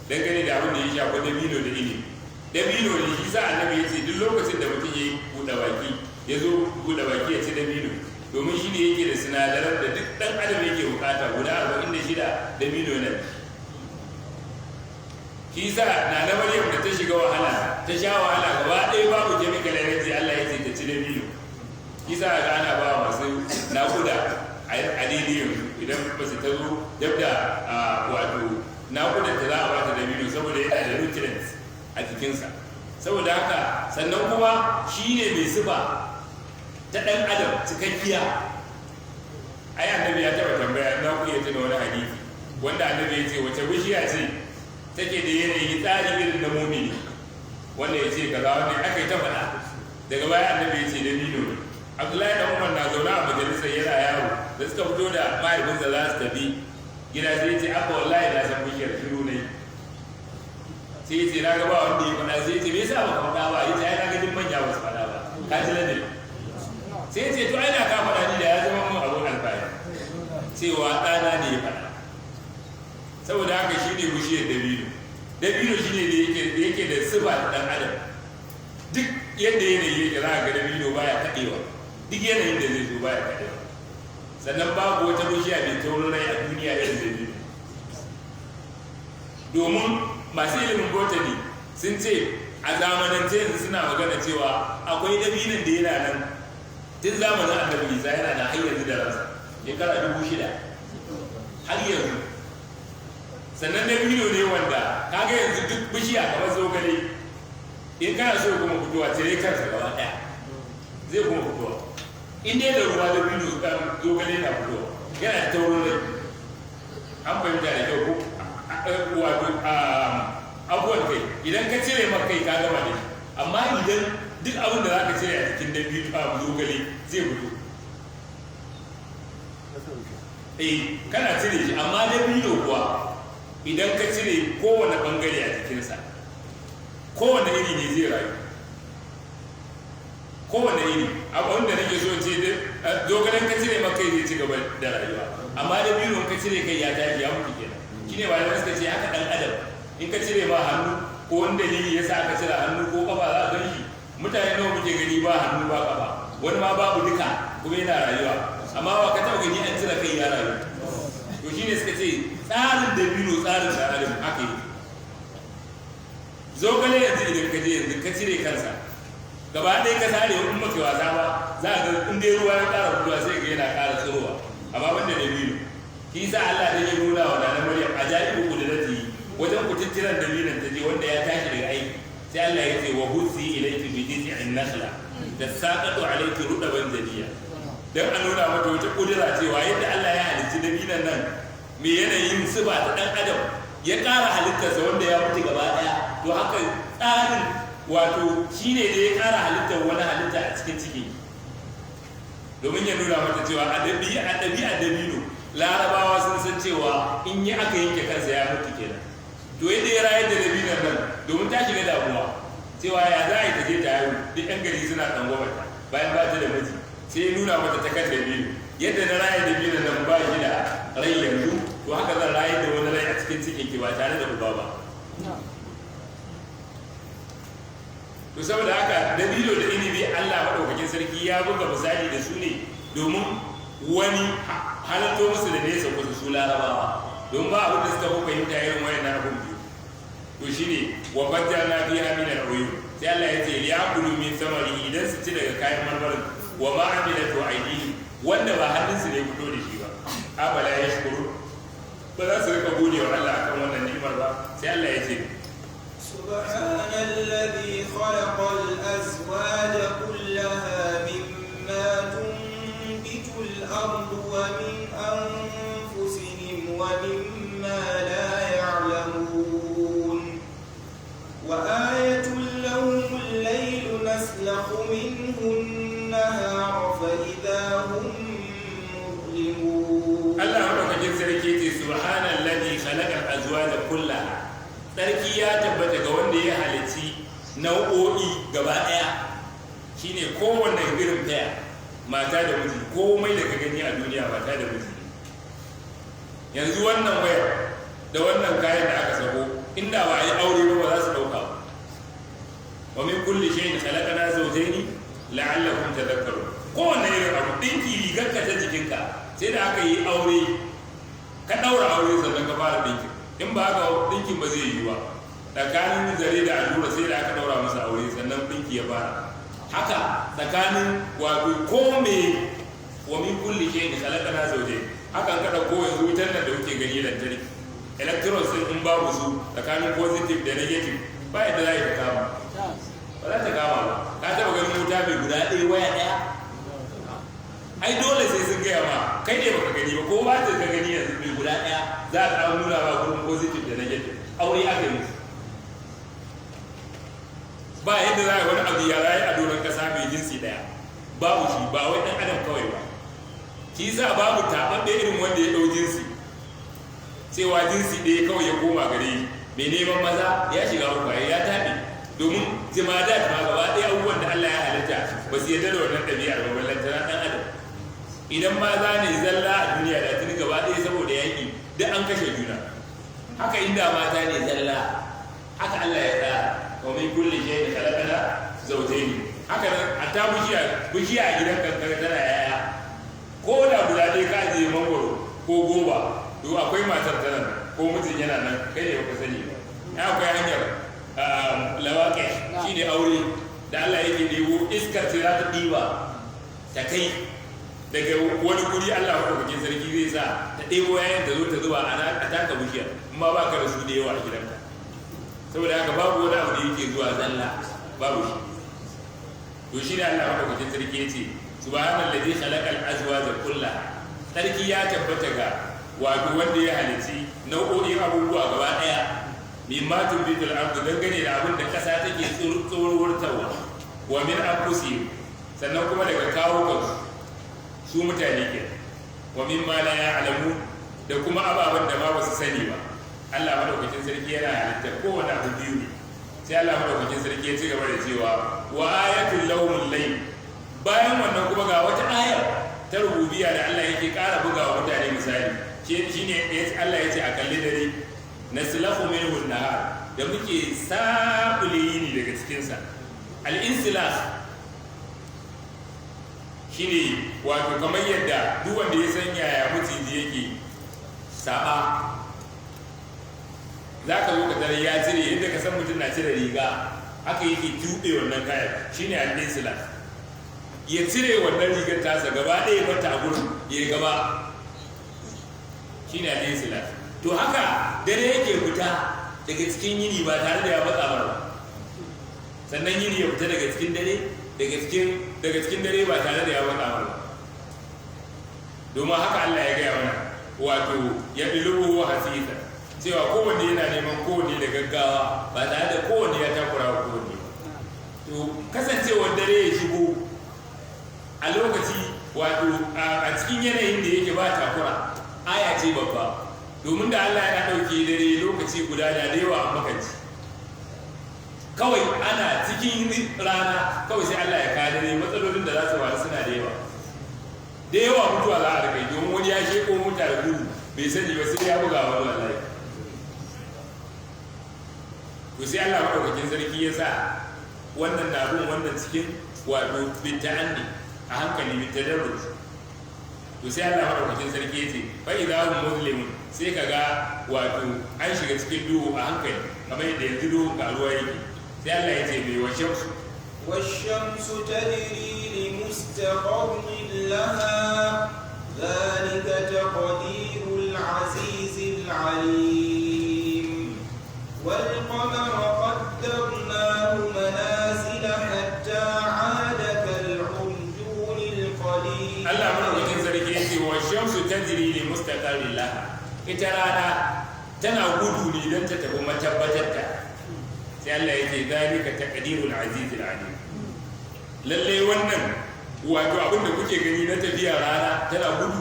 dangane da abin da ya shafi dabino da ilimi dabino ne shi sa annabi ya ce duk lokacin da mutum ya buɗe baki ya zo buɗe baki ya ci dabino domin shi ne yake da sinadaran da duk ɗan adam yake bukata guda 46 dabino nan shi sa na na Maryam da ta shiga wahala ta sha wahala gaba ɗaya babu chemical energy Allah ya ce ta ci dabino shi sa ga ana ba masu naƙuda a daidai yanzu idan ba su ta zo dab da wato naƙudar ta za a ba ta dabino saboda yana da nutrients a jikinsa saboda haka sannan kuma shi ne mai sifa ta ɗan adam cikakkiya ai annabi ya taɓa tambaya na ku iya tuna wani hadisi wanda annabi ya ce wace bishiya ce take da yanayi tsari irin na mumini wanda ya ce kaza wanda aka yi ta faɗa daga baya annabi ya ce da nino ne Abdullahi da Umar na zaune a majalisar yana yaro da suka fito da mahaifinsa za su tafi gida sai ya ce aka wallahi na san bishiyar shiru ne sai ya ce na ga ba wanda ya faɗa sai ya ce me yasa ba faɗa ba ya ce ai na ga duk manya ba su faɗa ba ka ji ladabi sai ya ce to ai na ka faɗa ni da ya zama mun abun alfahari cewa ɗana ne ya faɗa saboda haka shi ne bishiyar dabino dabino shi ne da yake da sifa da ɗan adam duk yadda yanayi yake za a ga dabino baya kaɗewa duk yanayin da zai zo baya kaɗewa sannan babu wata bishiya mai taurin rai a duniya irin dabino domin masu ilimin botany sun ce a zamanance yanzu suna magana cewa akwai dabinin da yana nan tun zamanin annabi Isa yana da har yanzu da ransa shekara 6000 har yanzu sannan dabino ne wanda kaga yanzu duk bishiya kamar zogale in kana so kuma fitowa cire kansa gaba daya zai kuma fitowa in dai da ruwa dabino zogale na fitowa yana da taurin rai an fahimta da kyau ko wato abuwan kai idan ka cire maka kai ka gama da shi amma idan duk abin da za ka cire a cikin dabino a zogale zai fito kana cire shi amma dabino kuwa idan ka cire kowane bangare a jikinsa kowane iri ne zai rayu kowane iri abin da nake so ce zogalen ka cire maka kai zai ci gaba da rayuwa amma dabino ka cire kai ya tashi ya mutu kenan shine ba da suka ce haka dan adam in ka cire ba hannu ko wani dalili ya sa aka cire hannu ko kafa za a gan shi mutane nawa muke gani ba hannu ba kafa wani ma babu duka kuma yana rayuwa amma ba ka taɓa gani an cire kai ya rayu to shine suka ce tsarin dabino tsarin da adam haka yi zogale yanzu idan ka je yanzu ka cire kansa gaba ɗaya ka sare in maka wasa ba za a ga in dai ruwa ya ƙara fitowa sai ga yana ƙara tsirowa amma banda dabino shi sa Allah da ya nuna wa Nana Maryam ajaibu qudrati wajen kututturan dalilan ta je wanda ya tashi daga aiki sai Allah ya ce wa husi ilayki bi jiz'in nakhla tasaqatu alayki rudaban jadiya dan a nuna mata wata kudura cewa yadda Allah ya halicci dalilan nan me yanayin siba ta dan adam ya ƙara halittarsa wanda ya mutu gaba daya to haka tsarin wato shine da ya ƙara halittar wani halitta a cikin ciki domin ya nuna mata cewa a ɗabi'a dabino larabawa sun san cewa in yi aka yanke kansa ya mutu kenan to yadda ya rayar da dabinan nan domin ta shiga damuwa cewa ya za a yi ta je ta haihu duk yan gari suna tsangwamata bayan ba ta da miji sai ya nuna mata ta kan dabino yadda na rayar dabinan nan ba shi da rai yanzu to haka zan rayar da wani rai a cikin cikin ki ba tare da uba ba to saboda haka dabino da inibi Allah madaukakin sarki ya buga misali da su ne domin wani halatto musu da nesa kusa su larabawa don ba abin da suka fi fahimta irin wayan abin biyu to shine wa fajjarna fiha min al-uyun sai Allah ya ce ya'kulu min samari idan su ci daga kayan marmarin wa ma amilatu aydihim wanda ba hannunsu ne fito da shi ba abala yashkuru ba za su rika gode wa Allah akan wannan ni'imar ba sai Allah ya ce سبحان الذي خلق الأزواج كلها مما تنبت الأرض ومن أنفسهم ومما لا يعلمون وآية لهم الليل نسلخ منه النهار فإذا هم مظلمون الله أكبر سركيتي سبحان الذي خلق الأزواج كلها sarki ya tabbata ga wanda ya halitti nau'o'i gaba ɗaya shine kowanne irin ɗaya mata da miji komai da ka gani a duniya mata da miji yanzu wannan wayar da wannan kayan da aka sako inda ba a yi aure ba za su ɗauka ba wa min kulli shay'in khalaqna zawjayn la'allakum tadhakkarun kowanne irin abu dinki rigar ka ta jikinka sai da aka yi aure ka ɗaura aure sannan ka fara dinki in ba haka ɗinkin ba zai yi ba tsakanin zare da allura sai da aka ɗaura masa aure sannan ɗinki ya fara haka tsakanin wato ko me wa min kulli shay'in khalaqna zawjayn hakan kada ko yanzu wutar nan da kuke gani lantarki electrons din in babu su tsakanin positive da negative ba yadda za ta kama ba za ta kama ba ka taɓa ganin wuta mai guda ɗaya waya ɗaya ai dole sai sun gaya ma kai ne baka gani ba ko ba ta ka gani yanzu mai guda ɗaya za a kawo nuna ba gurin positive da negative aure aka yi ba yadda za a wani abu ya rayu a doron kasa mai jinsi ɗaya babu shi ba wai ɗan adam kawai ba shi sa babu taɓaɓɓe irin wanda ya ɗau jinsi cewa jinsi ɗaya kawai ya koma gare shi mai neman maza ya shiga uku ya taɓe domin jimadat ma gaba ɗaya abubuwan da Allah ya halitta ba su yarda da wannan ɗabi'ar ba ballantana ɗan adam idan maza ne zalla a duniya da tuni gaba ɗaya saboda yaƙi duk an kashe juna haka inda mata ne zalla haka Allah ya tsara wa min kulli shay'in khalaqna zawjayn haka nan hatta bishiya a gidan kankare tana yaya ko da guda ɗaya ka je mangoro ko goba to akwai matar tana ko mutum yana nan kai ne baka sani ba akwai hanyar lawaƙe shine aure da Allah yake ɗebo iskar ce za ta ɗiba ta kai daga wani guri Allah maɗaukakin sarki zai sa ta ɗebo yayin ta zo ta zuba a taka bishiyar amma ba ka da su da yawa a gidanka saboda haka babu wani abu da yake zuwa zalla babu shi to shi ne Allah maɗaukakin sarki ya ce subhanallazi khalaqal azwaja kullaha sarki ya tabbata ga wato wanda ya halitti nau'o'in abubuwa gaba ɗaya mimma tumbitul ardu dangane da abin da kasa take tsorurtawa wa min anfusihim sannan kuma daga kawo kansu su mutane ke wa mimma la ya'lamu da kuma ababen da ba su sani ba Allah madaukakin sarki yana halitta kowane abu biyu ne sai Allah madaukakin sarki ya ci gaba da cewa wa ayatul lawmul layl bayan wannan kuma ga wata aya ta rububiyya da Allah yake ƙara bugawa mutane misali shine Allah ya ce a kalli dare naslahu minhu an-nahar da muke sabule yini daga cikin sa al-insilah shine wato kamar yadda duk wanda ya san yaya mutunci yake saba zaka zo ka tare ya cire yadda ka san mutum na cire riga haka yake tube wannan kayan shine al-insilah ya cire wannan rigar tasa gaba ɗaya mata a gurin ya gaba shine al-insilah to haka dare yake fita daga cikin yini ba tare da ya matsa ba sannan yini ya fita daga cikin dare daga cikin dare ba tare da ya matsa ba domin haka Allah ya gaya mana wato ya bilubu wa hasita cewa kowanne yana neman kowanne da gaggawa ba tare da kowanne ya takura wa kowanne ba to kasancewar dare ya shigo a lokaci wato a cikin yanayin da yake ba takura aya ce babba domin da Allah yana ɗauke dare lokaci guda da yawa a makanci kawai ana cikin rana kawai sai Allah ya kawo dare matsalolin da za su faru suna da yawa mutuwa za a rika domin wani ya sheko mota da gudu bai sani ba sai ya buga wani wallahi to sai Allah madaukakin sarki ya sa wannan na bin wannan cikin wato bita'anni a hankali bitadarruj to sai Allah madaukakin sarki ya ce fa idza hum muslimun sai kaga wato an shiga cikin duhu a hankali kamar yadda yanzu duhu ga ruwa yake sai Allah ya ce bai washamsu tajri li mustaqarrin laha dhalika taqdirul azizil alim wal qamara qaddarnahu manazila hatta 'ada kal 'urjunil qadim Allah madaukakin sarki ya ce washamsu tajri li mustaqarrin laha ita rana tana gudu ne don ta tafi matabbatar ta sai Allah ya ce zalika taqdirul azizil alim lalle wannan wato abinda kuke gani na tafiya rana tana gudu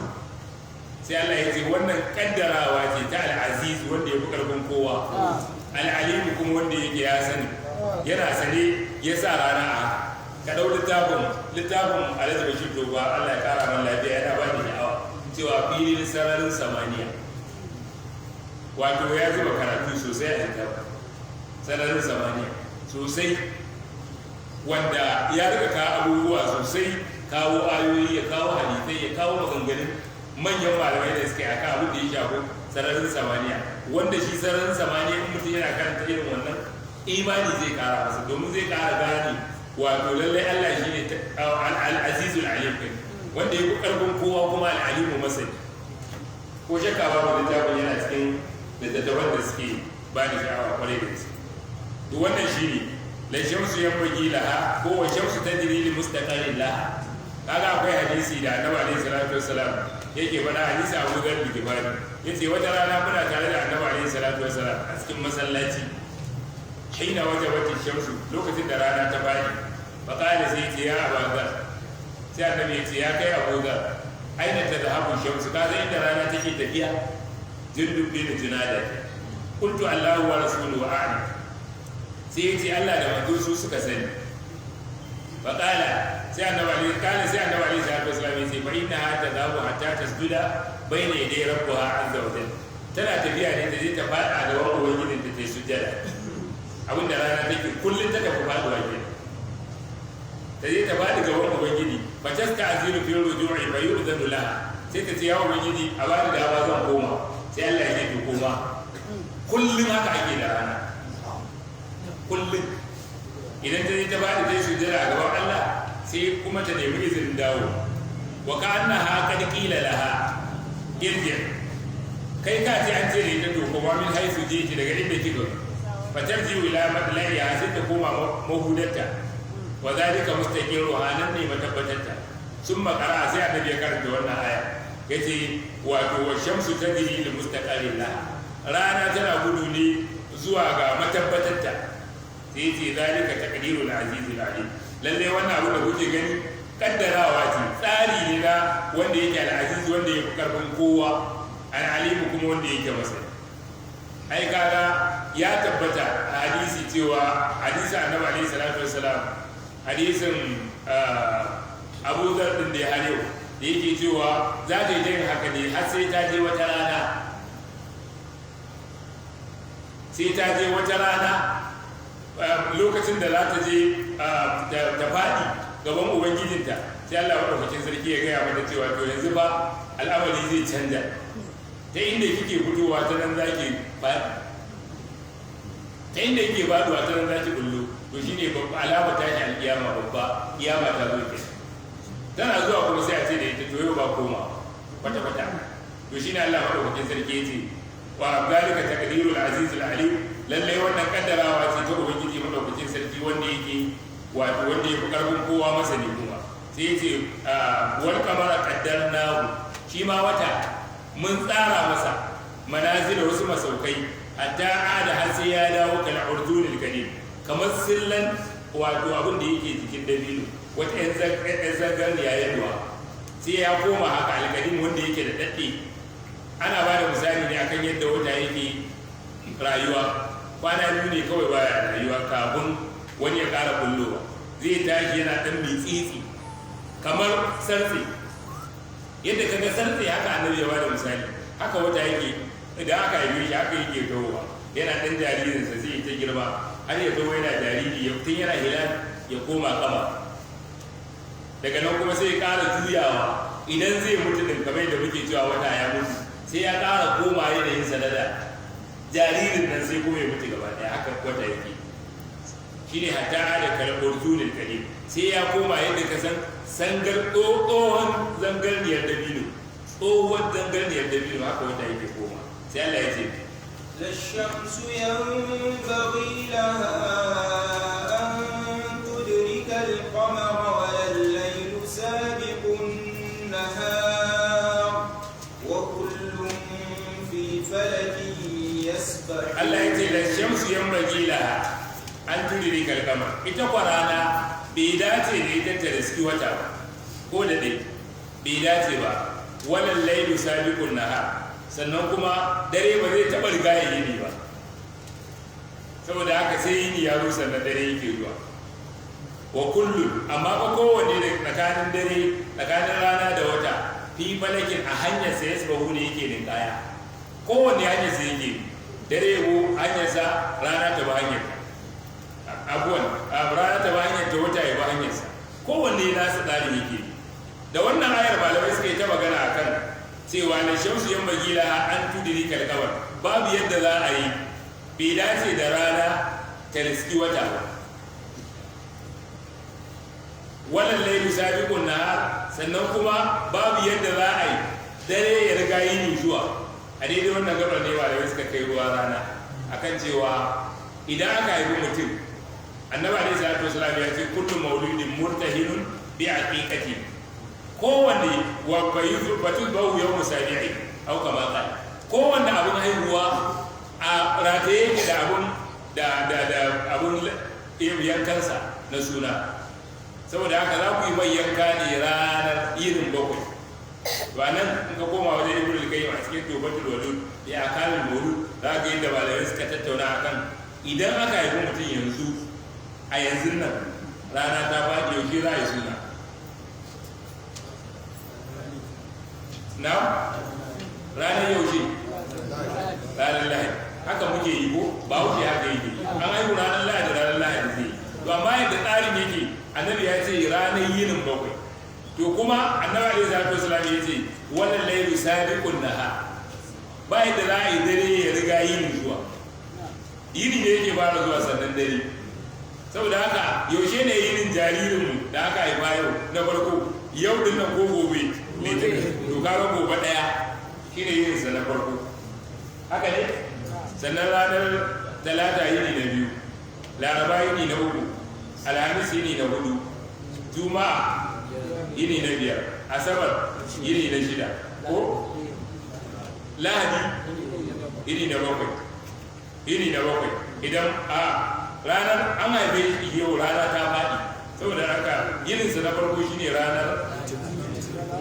sai Allah ya ce wannan kaddarawa ce ta al-aziz wanda ya fi karfin kowa al-alim kuma wanda yake ya sani yana sane ya sa rana a ka dau littafin Alhaji Bashir Doba Allah ya kara man lafiya yana ba ni sha'awa cewa filin sararin samaniya wato ya zuba karatu sosai a littafin sararin samaniya sosai wanda ya rika kawo abubuwa sosai kawo ayoyi ya kawo hadisai ya kawo maganganun manyan malamai da suke aka abin da ya shafi sararin samaniya wanda shi sararin samaniya in mutum yana karanta irin wannan imani zai kara masa domin zai kara gane wato lallai Allah shi ne al-azizul alim wanda ya fi karfin kowa kuma al-alimu masani ko shakka babu littafin yana cikin littattafan da suke ba da sha'awa kwarai da gaske to wannan shine la shamsu yanbaghi laha ko wa shamsu tajri li mustaqarrin laha kaga akwai hadisi da Annabi alaihi salatu wassalam yake faɗa hadisi Abu Dharr al-Ghifari yace wata rana muna tare da Annabi alaihi salatu wassalam a cikin masallaci hina wajabat shamsu lokacin da rana ta fadi fa qala sai ce ya Abu Dharr sai Annabi ya ce ya kai Abu Dharr aina tadhhabu shamsu kaga inda rana take tafiya jundub bin junada qultu Allahu wa rasuluhu a'lam sai yace Allah da manzo su suka sani fa qala sai annabi sallallahu alaihi wasallam yace fa inna hatta dawu hatta tasjuda bayna yaday rabbiha azza wa jalla tana tafiya ne ta je ta fada da wani ubangijin ta ta sujjada abinda rana take kullun ta tafi faduwa ke ta je ta fadi ga wani ubangiji fa tastaziru fi ruju'i fa yu'dhanu laha sai ta ce ya ubangiji a bani da ba zan koma sai Allah ya ce koma kullun haka ake da rana kullun idan ta je ta bada ta sujjada a gaban Allah sai kuma ta nemi izinin dawo wa ka'annaha qad qila laha irji kai ka ce an ce ne ta to kuma min haisu jiki daga inda kika fatarji ila madlaiha sai ta koma mahudarta wa zalika mustaqiru hanan ne matabbatarta summa qara'a sai annabi ya karanta wannan aya yace wato wa shamsu tajri li mustaqarrin laha rana tana gudu ne zuwa ga matabbatarta sai ce zalika taqdirul azizul alim lalle wannan abu da kuke gani kaddarawa ce tsari ne na wanda yake al-aziz wanda yake karfin kowa al-alim kuma wanda yake masa ai kaga ya tabbata a hadisi cewa hadisi annabi alaihi salatu wassalam hadisin Abu Dharr din da ya halewa da yake cewa za ta yi yin haka ne har sai ta je wata rana lokacin da za ta je ta faɗi gaban ubangijinta sai Allah maɗaukakin sarki ya gaya mata cewa to yanzu ba al'amari zai canja ta inda kike fitowa ta nan za ki faɗi ta inda kike faɗuwa ta nan za ki bullo to shine babba alama ta shi alƙiyama babba kiyama ta zo ke tana zuwa kuma sai a ce da ita to yau ba koma kwata-kwata to shine Allah maɗaukakin sarki ya ce wa zalika taqdirul azizul alim lalle wannan kaddarawa ce ta ubangiji madaukakin sarki wanda yake wato wanda yake karfin kowa masani kuma sai yace wal qamara qaddarnahu shi ma wata mun tsara masa manazil wasu masaukai hatta ada har sai ya dawo kal urdunil kadim kamar sillan wato abin da yake cikin dabino wata yan zangar ya yalwa sai ya koma haka alkadim wanda yake da dadde ana ba da misali ne akan yadda wata yake rayuwa kwana biyu ne kawai baya rayuwa kafin wani ya ƙara kullowa zai tashi yana ɗan mitsitsi kamar sartse yadda kaga sartse haka annabi ya ba da misali haka wata yake idan aka haife shi haka yake towa yana ɗan jaririnsa zai ta girma har ya zo yana jariri tun yana hilal ya koma kama daga nan kuma sai ya ƙara juyawa idan zai mutu din kamar yadda muke cewa wata ya mutu sai ya ƙara koma yanayin sanada jaririn nan sai kuma ya mutu gaba ɗaya haka wata yake shi ne hatta da kalmar zunin kalim sai ya koma yadda ka san sangar tsohon zangarniyar dabino tsohon zangarniyar dabino haka wata yake koma sai Allah ya ce لا الشمس ينبغي لها أن تدرك القمر ولا الليل سابق النهار وكل في فلك يسبح. Allah ya ce la shamsu yanbaghi laha an tudrika al-qamar ita kwarana bai dace da ita ta riski wata ba ko da dai bai dace ba wala laylu sabiqun nahar sannan kuma dare ba zai taɓa riga ya yini ba saboda haka sai yini ya zo sannan dare yake zuwa wa kullum amma ba kowanne da tsakanin dare tsakanin rana da wata fi falakin a hanyar sa yasbahu ne yake ninkaya kowanne hanyar sa yake dare ko hanyar sa rana ta ba hanyar abuwan rana ta ba hanyar ta wata ya ba hanyar sa kowanne nasu tsari yake da wannan ayar malamai suka yi ta magana akan cewa na shamsu yan bagila an tudiri kalkawar babu yadda za a yi bai dace da rana ta riski wata ba wannan lailu sabiqun nahar sannan kuma babu yadda za a yi dare ya riga yini zuwa a daidai wannan gabar ne malamai suka kai ruwa rana akan cewa idan aka haifi mutum annabi alaihi salatu wasallam ya ce kullu mauludin murtahinun bi aqiqati kowanne wa bayu batu bawu yau musabi'i au kama qala kowanne abun haihuwa a rataye yake da abun da abun yankansa na suna saboda haka za ku yi mai yanka ne ranar irin bakwai ba nan in ka koma wajen ibn al-qayyim a cikin tobatul walud ya akalul mawlud za ka yi da malamai suka tattauna akan idan aka haifi mutum yanzu a yanzu nan rana ta faɗi yaushe za a yi suna na ranar yaushe ranar lahadi haka muke yi ko ba wuce haka yake an haihu ranar lahadi ranar lahadi zai to amma yadda tsarin yake annabi ya ce ranar yinin bakwai to kuma annabi alaihi salatu wasallam ya ce wannan lailu sabiqun nahar ba yadda za a yi dare ya riga yini zuwa yini ne yake fara zuwa sannan dare saboda haka yaushe ne yinin jaririnmu da aka haifa yau na farko yau din nan ko gobe litinin to kaga gobe daya shine yin sa na farko haka ne sannan ranar talata yini na biyu laraba yini na uku alhamis yini na hudu juma'a yini na biyar asabar yini na shida ko lahadi ini na bakwai idan a ranar an haife shi yau rana ta faɗi saboda haka yininsa na farko shine ranar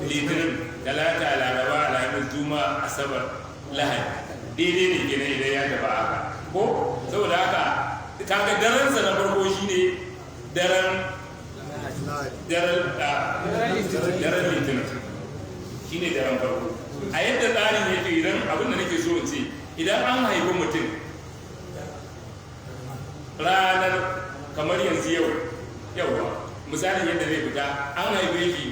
litinin talata laraba alhamis juma'a asabar lahadi daidai ne kenan idan ya tafi haka ko saboda haka kaga daransa na farko shine daren litinin shine daren farko a yadda tsarin yake idan abin da nake so in ce idan an haifi mutum ranar kamar yanzu yauwa misalin yadda zai fita an haife shi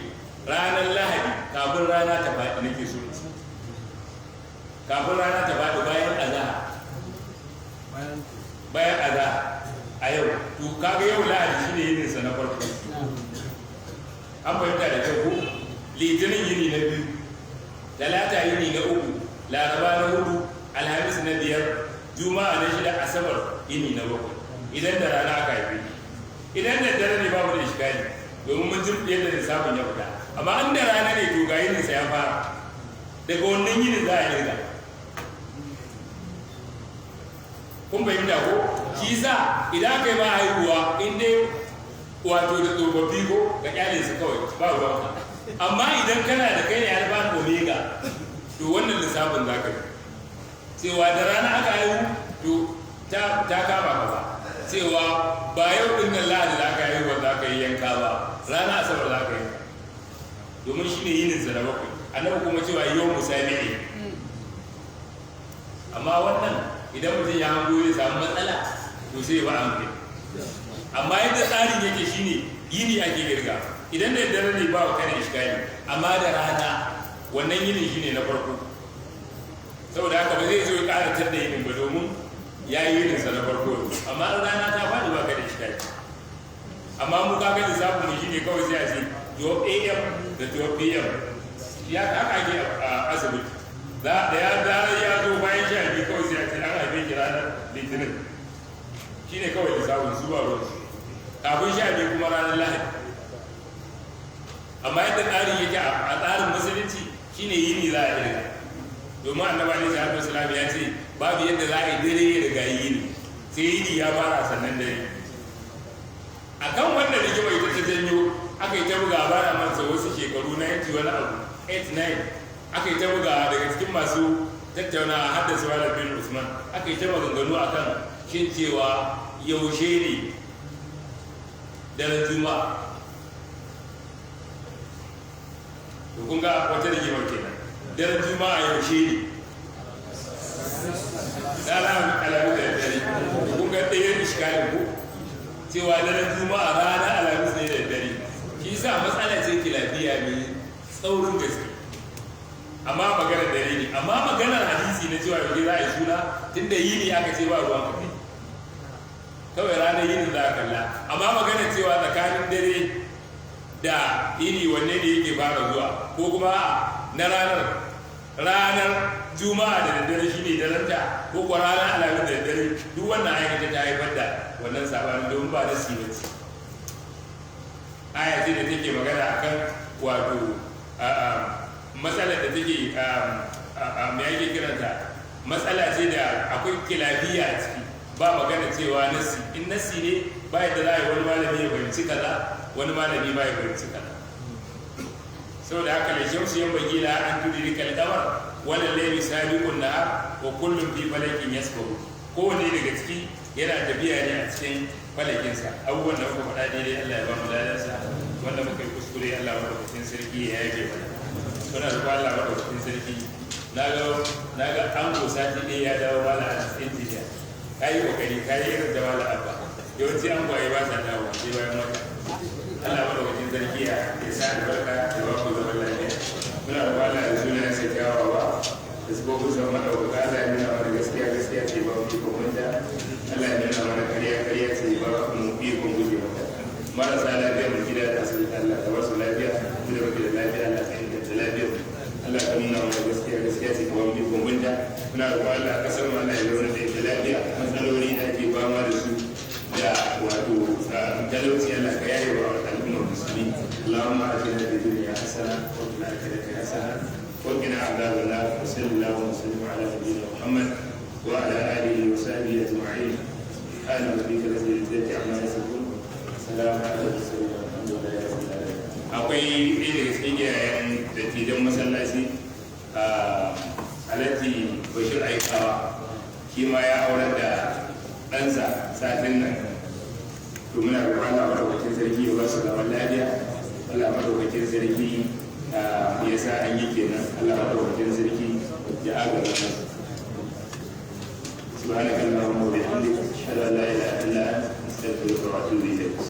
ranar lahadi kafin rana ta faɗi nake so in ce kafin rana ta faɗi bayan azahar a yau to kaga yau lahadi shine yininsa na farko an fahimta da kyau ko litinin yini na biyu talata yini na uku laraba na hudu alhamis na biyar juma'a na shida asabar yini na bakwai idan da rana aka haife idan da dare ne babu da iskali domin mun ji yadda lissafin ya fita amma an da rana ne to ga yininsa ya fara daga wannan yinin za a irga kun fahimta ko shi sa idan aka yi ba haihuwa in dai wato da tsofaffi ko ga kyalin su kawai ba ruwanka amma idan kana da kai ne alfa omega to wannan lissafin za ka yi cewa da rana aka haihu to ta kama ka ba cewa ba yau din nan lahadi za ka haihu za ka yi yanka ba rana asabar za ka yi domin shi ne yinin sa na bakwai annabi kuma cewa yau musami'i amma wannan idan mutum ya hango ya samu matsala to sai ba an kai amma yadda tsarin yake shine yini ake girga idan da dare ne ba kana iskali amma da rana wannan yini shine na farko saboda haka ba zai zo ya ƙara tar da yinin ba domin ya yi yinin sa na farko amma rana ta faɗi ba kana iskali amma mu kaga lissafin mu shine kawai sai a ce 12 am da 12 pm ya haka ake a asibiti da ya dare ya zo bayan sha biyu kawai sai a ce an haife ki ranar litinin shine kawai lissafin zuwa ruwan kafin sha biyu kuma ranar lahadi amma yadda tsarin yake a tsarin musulunci shine yini za a irga domin annabi alaihi salatu wasallam ya ce babu yadda za a yi dare ya riga yini sai yini ya fara sannan dare akan wannan rigima ita ta janyo aka yi ta buga bara mansa wasu shekaru 90 wani abu 89 aka yi ta buga daga cikin masu tattaunawa haddasa wala bin Usman aka yi ta maganganu akan shin cewa yaushe ne daren juma'a to kun ga wata rigimar kenan daren juma'a yaushe ne daren alamu da dare kun ga ɗaya iskalin ko cewa daren juma'a rana alamu ne da dare shi sa matsala ce kilafiya mai tsaurin gaske amma maganar dare ne amma maganar hadisi na cewa yau za a yi suna tunda yini aka ce ba ruwan kafe kawai ranar yini za a kalla amma maganar cewa tsakanin dare da yini wanne ne yake fara zuwa ko kuma na ranar juma'a da daddare shi ne daranta ko kuwa ranar alamun da daddare duk wannan aikata ta haifar da wannan sabanin domin ba na simanci aya ce da take magana akan wato matsalar da take mai ake kiranta matsala ce da akwai kilafiya a ciki ba magana cewa nassi in nassi ne ba yadda za a yi wani malami ya fahimci kaza wani malami ba ya fahimci kaza saboda haka da shamsu yan bagila an tudiri kalkamar wannan laili sabiqun nahar wa kullum fi falakin yasbahu kowanne daga ciki yana tafiya ne a cikin falakinsa abubuwan da muka faɗa daidai Allah ya ba mu ladansa wanda muka yi kuskure Allah madaukakin sarki ya yage mana muna roƙon Allah madaukakin sarki na ga an gosa ta ɗaya ya dawo mala a cikin jiya ka yi kokari ka yi irin da mala abba yawanci an kwaye ba sa dawo sai bayan wata Allah madaukakin sarki ya sa albarka da ba ku zaman lafiya muna roƙon Allah da sunan sa kyawawa da su gobe sa madaukaka Allah ya nuna mana gaskiya gaskiya ce ba ku kokunta Allah ya nuna mana ƙarya ce ba ku mu bi kun guje mata marasa lafiya mu gida da asibiti Allah ka ba su lafiya mu da muke da lafiya Allah ka inganta lafiya Allah ka nuna mana gaskiya ce ka ba mu bi kun gunta muna roƙon Allah kasar mu Allah ya zauna da ita lafiya matsaloli da ake fama da su da wato talauci Allah ka yaye wa al'ummar musulmi Allahumma atina fid dunya hasana wa fil akhirati hasana wa qina adhaban nar wa sallallahu wa sallam ala nabiyyina Muhammad وعلى آله وصحبه أجمعين سبحان ربك رب العزة عما يصفون سلام على المرسلين والحمد لله رب العالمين. akwai ɗaya daga cikin iyayen dattijan masallaci a alhaji bashir aikawa shi ma ya aurar da ɗansa satin nan to muna roƙon Allah madaukakin sarki ya ba su zaman lafiya. Allah madaukakin sarki ya sa an yi kenan. Allah madaukakin sarki ya agaza mu. subhanaka allahumma wa bihamdika ashhadu an la ilaha illa anta astaghfiruka wa atubu ilayk.